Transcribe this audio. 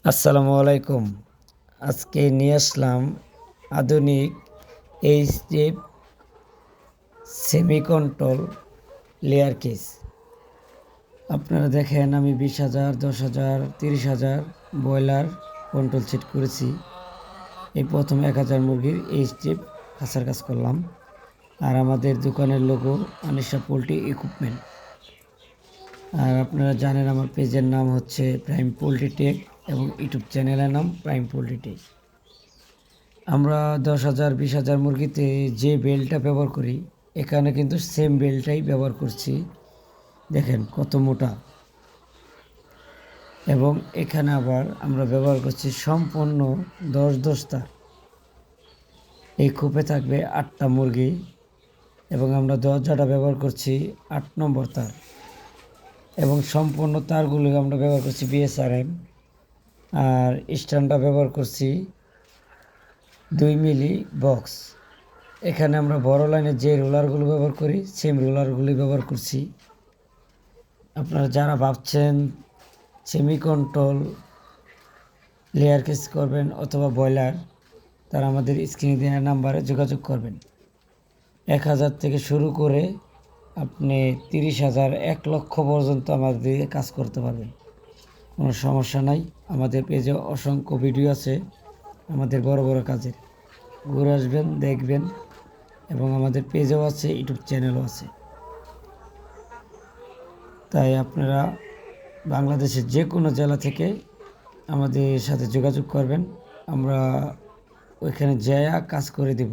আসসালামু আলাইকুম। আজকে নিয়ে আসলাম আধুনিক HDF semi control layer case. আপনারা দেখেন আমি 20,000, 10,000, 30,000 ব্রয়লার কন্ট্রোল সেট করেছি। এই প্রথম 1,000 মুরগির এইচডিএফ খাঁচার কাজ করলাম। আর আমাদের দোকানের লোগো আনিশা পোল্ট্রি ইকুইপমেন্ট। আর আপনারা জানেন আমার পেজের নাম হচ্ছে প্রাইম পোল্ট্রি টেক এবং ইউটিউব চ্যানেলের নাম প্রাইম পোল্ট্রি টেক। আমরা 10,000, 20,000 মুরগিতে যে বেলটা ব্যবহার করি এখানে কিন্তু সেম বেলটাই ব্যবহার করছি। দেখেন কত মোটা। এবং এখানে আবার আমরা ব্যবহার করছি সম্পূর্ণ 10 তার। এই খোপে থাকবে 8টা মুরগি এবং আমরা দরজাটা ব্যবহার করছি 8 নম্বর তার এবং সম্পূর্ণ তারগুলো আমরা ব্যবহার করছি বিএসআরএম। আর স্ট্যান্ডটা ব্যবহার করছি 2 মিলি বক্স। এখানে আমরা বড় লাইনের যে রোলারগুলো ব্যবহার করি সেম রোলারগুলি ব্যবহার করছি। আপনারা যারা ভাবছেন সেমি কন্ট্রোল লেয়ার কেস করবেন অথবা ব্রয়লার, তারা আমাদের স্ক্রিনে দেওয়া নাম্বারে যোগাযোগ করবেন। 1,000 থেকে শুরু করে আপনি 30,000, 1 লক্ষ পর্যন্ত আমাদের দিয়ে কাজ করতে পারবেন, কোনো সমস্যা নাই। আমাদের পেজে অসংখ্য ভিডিও আছে আমাদের বড় বড় কাজের, ঘুরে আসবেন, দেখবেন। এবং আমাদের পেজও আছে, ইউটিউব চ্যানেলও আছে। তাই আপনারা বাংলাদেশের যে কোনো জেলা থেকে আমাদের সাথে যোগাযোগ করবেন, আমরা ওইখানে যেয়ে কাজ করে দেব।